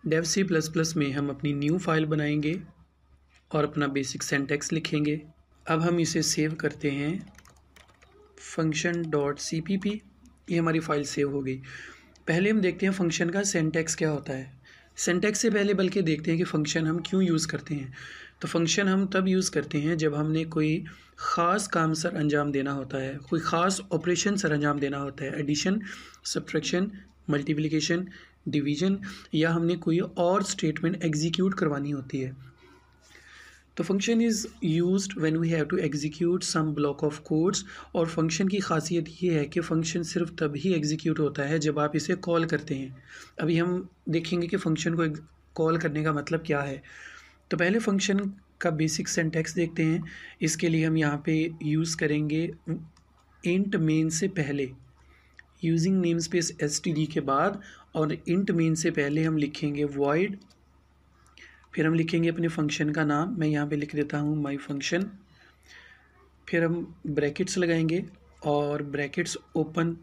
Dev C plus plus में हम अपनी न्यू फाइल बनाएंगे और अपना बेसिक सिंटैक्स लिखेंगे। अब हम इसे सेव करते हैं function.cpp। ये हमारी फ़ाइल सेव हो गई। पहले हम देखते हैं फंक्शन का सिंटैक्स क्या होता है। सिंटैक्स से पहले बल्कि देखते हैं कि फ़ंक्शन हम क्यों यूज़ करते हैं। तो फंक्शन हम तब यूज़ करते हैं जब हमने कोई ख़ास काम सर अंजाम देना होता है, कोई ख़ास ऑपरेशन सर अंजाम देना होता है, एडिशन, सब्ट्रैक्शन, मल्टीप्लिकेशन, डिवीज़न, या हमने कोई और स्टेटमेंट एग्जीक्यूट करवानी होती है। तो function is used when we have to execute some block of codes. और फंक्शन की खासियत ये है कि फ़ंक्शन सिर्फ तभी एग्जीक्यूट होता है जब आप इसे कॉल करते हैं। अभी हम देखेंगे कि फ़ंक्शन को कॉल करने का मतलब क्या है। तो पहले फंक्शन का बेसिक सिंटैक्स देखते हैं। इसके लिए हम यहाँ पे यूज़ करेंगे इंट मेन से पहले, यूजिंग नेम स्पेस std के बाद, और इंट मेन से पहले हम लिखेंगे void, फिर हम लिखेंगे अपने फंक्शन का नाम। मैं यहाँ पे लिख देता हूँ माई फंक्शन। फिर हम ब्रैकेट्स लगाएंगे और ब्रैकेट्स ओपन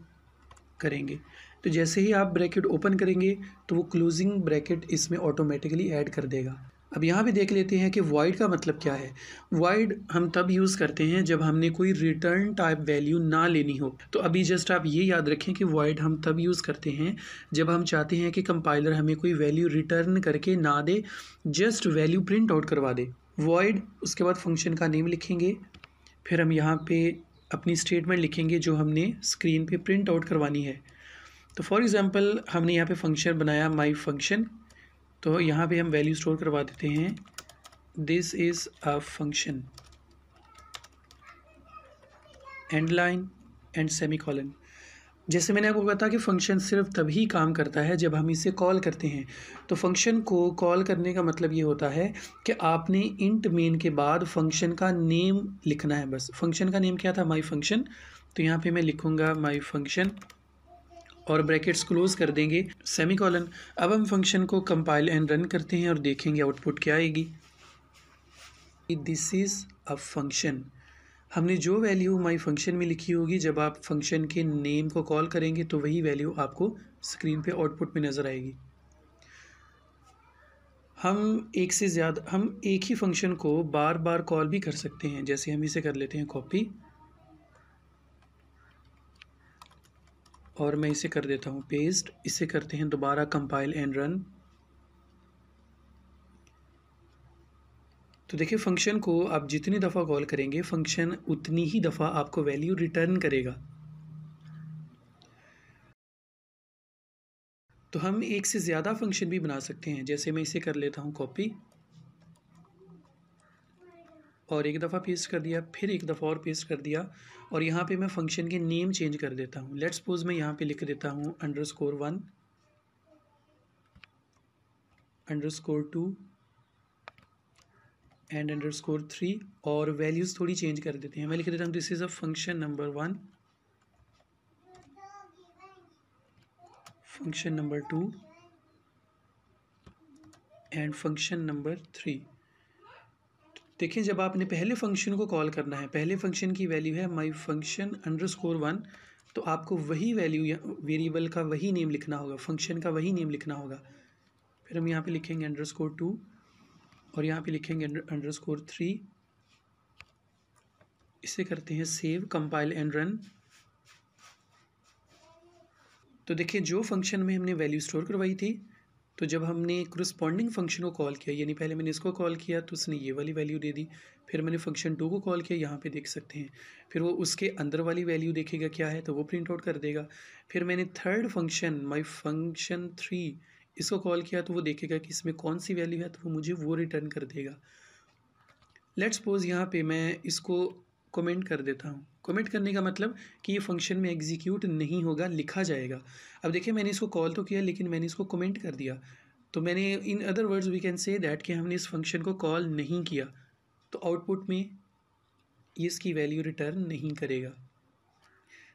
करेंगे। तो जैसे ही आप ब्रैकेट ओपन करेंगे तो वो क्लोजिंग ब्रैकेट इसमें ऑटोमेटिकली ऐड कर देगा। अब यहाँ पे देख लेते हैं कि void का मतलब क्या है। void हम तब यूज़ करते हैं जब हमने कोई रिटर्न टाइप वैल्यू ना लेनी हो। तो अभी जस्ट आप ये याद रखें कि void हम तब यूज़ करते हैं जब हम चाहते हैं कि कंपाइलर हमें कोई वैल्यू रिटर्न करके ना दे, जस्ट वैल्यू प्रिंट आउट करवा दे। void, उसके बाद फंक्शन का नेम लिखेंगे, फिर हम यहाँ पे अपनी स्टेटमेंट लिखेंगे जो हमने स्क्रीन पे प्रिंट आउट करवानी है। तो फॉर एग्ज़ाम्पल हमने यहाँ पे फंक्शन बनाया माई फंक्शन, तो यहाँ पे हम वैल्यू स्टोर करवा देते हैं this is a function, and line and semicolon. जैसे मैंने आपको बताया कि फ़ंक्शन सिर्फ तभी काम करता है जब हम इसे कॉल करते हैं। तो फंक्शन को कॉल करने का मतलब ये होता है कि आपने इंट मेन के बाद फंक्शन का नेम लिखना है। बस फंक्शन का नेम क्या था, माई फंक्शन। तो यहाँ पे मैं लिखूँगा माई फंक्शन और ब्रैकेट्स क्लोज कर देंगे, सेमीकोलन। अब हम फंक्शन को कंपाइल एंड रन करते हैं और देखेंगे आउटपुट क्या आएगी। This is a function. हमने जो वैल्यू माई फंक्शन में लिखी होगी, जब आप फंक्शन के नेम को कॉल करेंगे तो वही वैल्यू आपको स्क्रीन पे आउटपुट में नज़र आएगी। हम एक ही फंक्शन को बार बार कॉल भी कर सकते हैं। जैसे हम इसे कर लेते हैं कॉपी और मैं इसे कर देता हूँ पेस्ट। इसे करते हैं दोबारा कंपाइल एंड रन। तो देखिए फंक्शन को आप जितनी दफ़ा कॉल करेंगे फंक्शन उतनी ही दफ़ा आपको वैल्यू रिटर्न करेगा। तो हम एक से ज़्यादा फंक्शन भी बना सकते हैं। जैसे मैं इसे कर लेता हूँ कॉपी और एक दफ़ा पेस्ट कर दिया, फिर एक दफ़ा और पेस्ट कर दिया, और यहाँ पे मैं फंक्शन के नेम चेंज कर देता हूँ। लेट्स सपोज मैं यहाँ पे लिख देता हूँ _1 _2 एंड _3, और वैल्यूज़ थोड़ी चेंज कर देते हैं। मैं लिख देता हूँ this is a function number 1, function number 2 and function number 3। देखिए जब आपने पहले फंक्शन को कॉल करना है, पहले फंक्शन की वैल्यू है माई फंक्शन _1, तो आपको वही वैल्यू या वेरिएबल का वही नेम लिखना होगा, फंक्शन का वही नेम लिखना होगा। फिर हम यहाँ पे लिखेंगे _2 और यहाँ पे लिखेंगे _3। इसे करते हैं सेव, कंपाइल एंड रन। तो देखिए जो फंक्शन में हमने वैल्यू स्टोर करवाई थी, तो जब हमने करस्पॉन्डिंग फंक्शन को कॉल किया, यानी पहले मैंने इसको कॉल किया तो उसने ये वाली वैल्यू दे दी, फिर मैंने फंक्शन 2 को कॉल किया, यहाँ पे देख सकते हैं, फिर वो उसके अंदर वाली वैल्यू देखेगा क्या है तो वो प्रिंट आउट कर देगा। फिर मैंने थर्ड फंक्शन माई फंक्शन 3 इसको कॉल किया तो वो देखेगा कि इसमें कौन सी वैल्यू है, तो वो मुझे वो रिटर्न कर देगा। लेट्स सपोज यहाँ पे मैं इसको कमेंट कर देता हूँ। कमेंट करने का मतलब कि ये फंक्शन में एग्जीक्यूट नहीं होगा, लिखा जाएगा। अब देखिए मैंने इसको कॉल तो किया लेकिन मैंने इसको कमेंट कर दिया, तो मैंने in other words we can say that कि हमने इस फंक्शन को कॉल नहीं किया, तो आउटपुट में ये इसकी वैल्यू रिटर्न नहीं करेगा।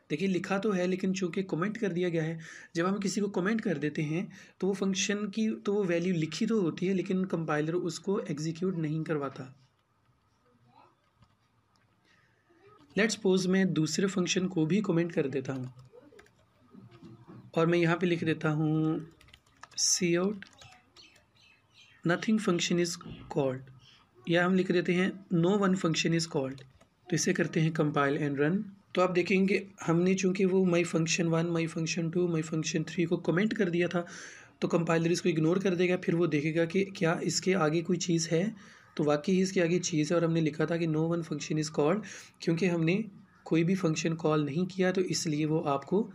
देखिए लिखा तो है लेकिन चूंकि कमेंट कर दिया गया है, जब हम किसी को कमेंट कर देते हैं तो वो फंक्शन की तो वो वैल्यू लिखी तो होती है लेकिन कंपाइलर उसको एग्जीक्यूट नहीं करवाता। लेट्स सपोज मैं दूसरे फंक्शन को भी कमेंट कर देता हूँ और मैं यहाँ पे लिख देता हूँ cout nothing function is called, या हम लिख देते हैं no one function is called. तो इसे करते हैं कंपाइल एंड रन। तो आप देखेंगे हमने चूंकि वो माई फंक्शन 1, माई फंक्शन 2, माई फंक्शन 3 को कमेंट कर दिया था, तो कंपाइलर इसको इग्नोर कर देगा। फिर वो देखेगा कि क्या इसके आगे कोई चीज़ है, तो वाकई इसके आगे चीज़ है। और हमने लिखा था कि no one function is called, क्योंकि हमने कोई भी फंक्शन कॉल नहीं किया, तो इसलिए वो आपको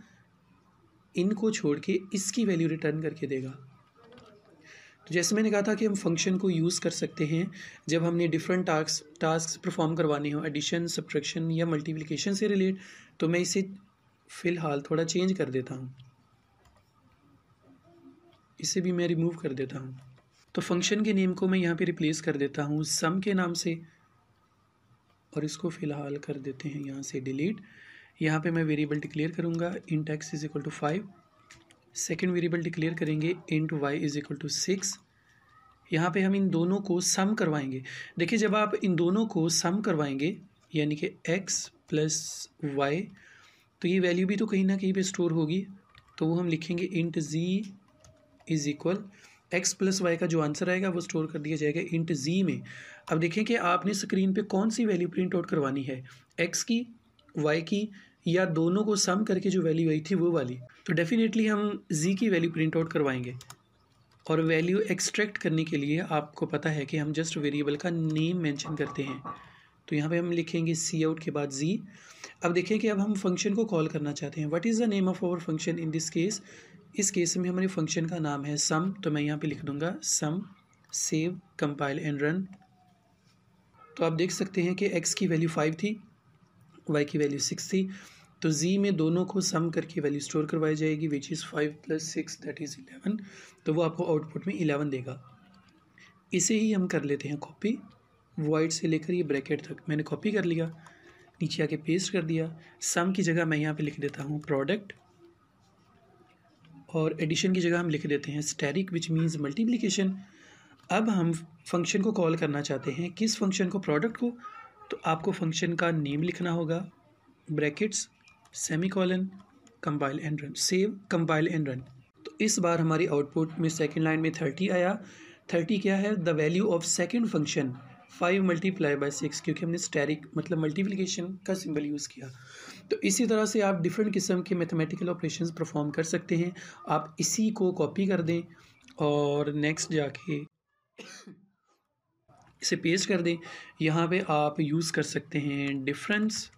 इनको छोड़ के इसकी वैल्यू रिटर्न करके देगा। तो जैसे मैंने कहा था कि हम फंक्शन को यूज़ कर सकते हैं जब हमने डिफरेंट टास्क परफॉर्म करवाने हो, एडिशन, सब्ट्रैक्शन या मल्टीप्लिकेशन से रिलेट। तो मैं इसे फ़िलहाल थोड़ा चेंज कर देता हूँ, इसे भी मैं रिमूव कर देता हूँ। तो फंक्शन के नेम को मैं यहाँ पे रिप्लेस कर देता हूँ सम के नाम से, और इसको फ़िलहाल कर देते हैं यहाँ से डिलीट। यहाँ पे मैं वेरिएबल डिक्लेयर करूँगा int x is equal to 5। Second variable declare करेंगे int y is equal to 6। यहाँ पे हम इन दोनों को सम करवाएंगे। देखिए जब आप इन दोनों को सम करवाएंगे यानी कि x प्लस वाई, तो ये वैल्यू भी तो कहीं ना कहीं पे स्टोर होगी। तो वो हम लिखेंगे int z is equal x plus y का जो आंसर आएगा वो स्टोर कर दिया जाएगा इंट z में। अब देखें कि आपने स्क्रीन पे कौन सी वैल्यू प्रिंट आउट करवानी है, x की, y की, या दोनों को सम करके जो वैल्यू आई थी वो वाली। तो डेफिनेटली हम z की वैल्यू प्रिंट आउट करवाएंगे। और वैल्यू एक्सट्रैक्ट करने के लिए आपको पता है कि हम जस्ट वेरिएबल का नेम मेंशन करते हैं। तो यहाँ पे हम लिखेंगे सी आउट के बाद z। अब देखें कि अब हम फंक्शन को कॉल करना चाहते हैं। What is the name of our function in this case. इस केस में हमारे फंक्शन का नाम है सम। तो मैं यहाँ पे लिख दूँगा सम, सेव, कंपाइल एंड रन। तो आप देख सकते हैं कि x की वैल्यू 5 थी, y की वैल्यू 6 थी। तो z में दोनों को सम करके वैल्यू स्टोर करवाई जाएगी विच इज़ 5 + 6 दैट इज़ 11। तो वो आपको आउटपुट में 11 देगा। इसे ही हम कर लेते हैं कॉपी, वॉइड से लेकर ये ब्रैकेट तक मैंने कॉपी कर लिया, नीचे आके पेस्ट कर दिया। सम की जगह मैं यहाँ पे लिख देता हूँ प्रोडक्ट, और एडिशन की जगह हम लिख देते हैं स्टैटिक विच मीन्स मल्टीप्लिकेशन। अब हम फंक्शन को कॉल करना चाहते हैं, किस फंक्शन को, प्रोडक्ट को। तो आपको फंक्शन का नेम लिखना होगा, brackets, semicolon, compile and run, save, compile and run. तो इस बार हमारी आउटपुट में सेकंड लाइन में 30 आया। 30 क्या है, the value of second function 5 × 6, क्योंकि हमने स्टैटिक मतलब मल्टीप्लिकेशन का सिंबल यूज़ किया। तो इसी तरह से आप डिफरेंट किस्म के मैथमेटिकल ऑपरेशंस परफॉर्म कर सकते हैं। आप इसी को कॉपी कर दें और नेक्स्ट जाके इसे पेस्ट कर दें। यहाँ पे आप यूज़ कर सकते हैं डिफरेंस,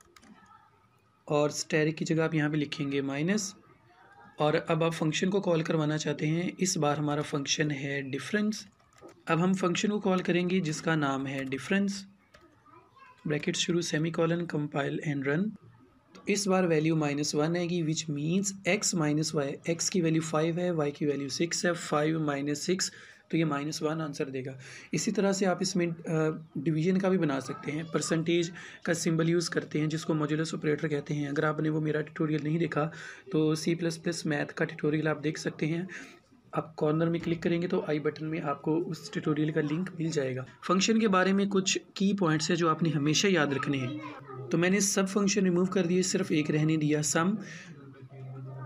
और स्टैटिक की जगह आप यहाँ पे लिखेंगे माइनस। और अब आप फंक्शन को कॉल करवाना चाहते हैं, इस बार हमारा फंक्शन है डिफरेंस। अब हम फंक्शन को कॉल करेंगे जिसका नाम है डिफरेंस, ब्रैकेट शुरू, सेमीकोलन, कंपाइल एंड रन। तो इस बार वैल्यू -1 आएगी which means x - y। x की वैल्यू 5 है, y की वैल्यू 6 है, 5 - 6, तो ये -1 आंसर देगा। इसी तरह से आप इसमें डिवीजन का भी बना सकते हैं, परसेंटेज का सिंबल यूज़ करते हैं जिसको मॉड्यूलस ऑपरेटर कहते हैं। अगर आपने वो मेरा ट्यूटोरियल नहीं देखा तो C++ मैथ का ट्यूटोरियल आप देख सकते हैं। आप कॉर्नर में क्लिक करेंगे तो आई बटन में आपको उस ट्यूटोरियल का लिंक मिल जाएगा। फंक्शन के बारे में कुछ की पॉइंट्स हैं जो आपने हमेशा याद रखने हैं। तो मैंने सब फंक्शन रिमूव कर दिए, सिर्फ एक रहने दिया, सम।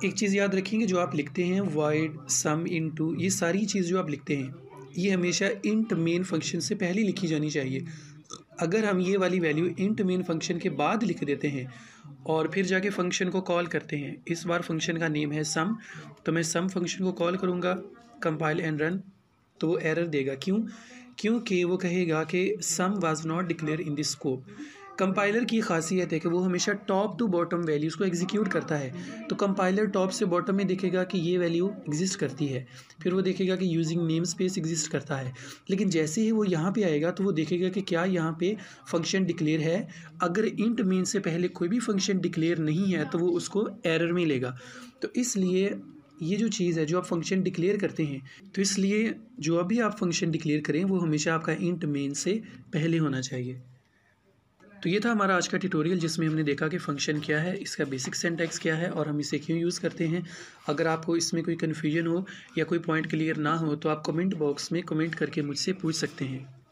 एक चीज़ याद रखेंगे, जो आप लिखते हैं वॉइड सम इनटू, ये सारी चीज़ जो आप लिखते हैं ये हमेशा इंट मेन फंक्शन से पहले लिखी जानी चाहिए। अगर हम ये वाली वैल्यू इंट मेन फंक्शन के बाद लिख देते हैं और फिर जाके फंक्शन को कॉल करते हैं, इस बार फंक्शन का नेम है सम, तो मैं सम फंक्शन को कॉल करूँगा, कंपाइल एंड रन, तो वो एरर देगा। क्योंकि वो कहेगा कि sum was not declare in this scope. Compiler की खासियत है कि वो हमेशा टॉप टू बॉटम वैल्यूज़ को एग्जीक्यूट करता है। तो कंपाइलर टॉप से बॉटम में देखेगा कि ये वैल्यू एग्जिस्ट करती है, फिर वो देखेगा कि यूजिंग नेम स्पेस एग्जिस्ट करता है। लेकिन जैसे ही वो यहाँ पे आएगा तो वो देखेगा कि क्या यहाँ पे फंक्शन डिक्लेयर है। अगर इंट मेन से पहले कोई भी फंक्शन डिक्लेयर नहीं है तो वो उसको एरर में लेगा। तो इसलिए ये जो चीज़ है, जो आप फंक्शन डिक्लेयर करते हैं, तो इसलिए जो अभी आप फंक्शन डिक्लेयर करें वो हमेशा आपका इंट मेन से पहले होना चाहिए। तो ये था हमारा आज का ट्यूटोरियल जिसमें हमने देखा कि फ़ंक्शन क्या है, इसका बेसिक सिंटैक्स क्या है और हम इसे क्यों यूज़ करते हैं। अगर आपको इसमें कोई कन्फ्यूजन हो या कोई पॉइंट क्लियर ना हो तो आप कमेंट बॉक्स में कमेंट करके मुझसे पूछ सकते हैं।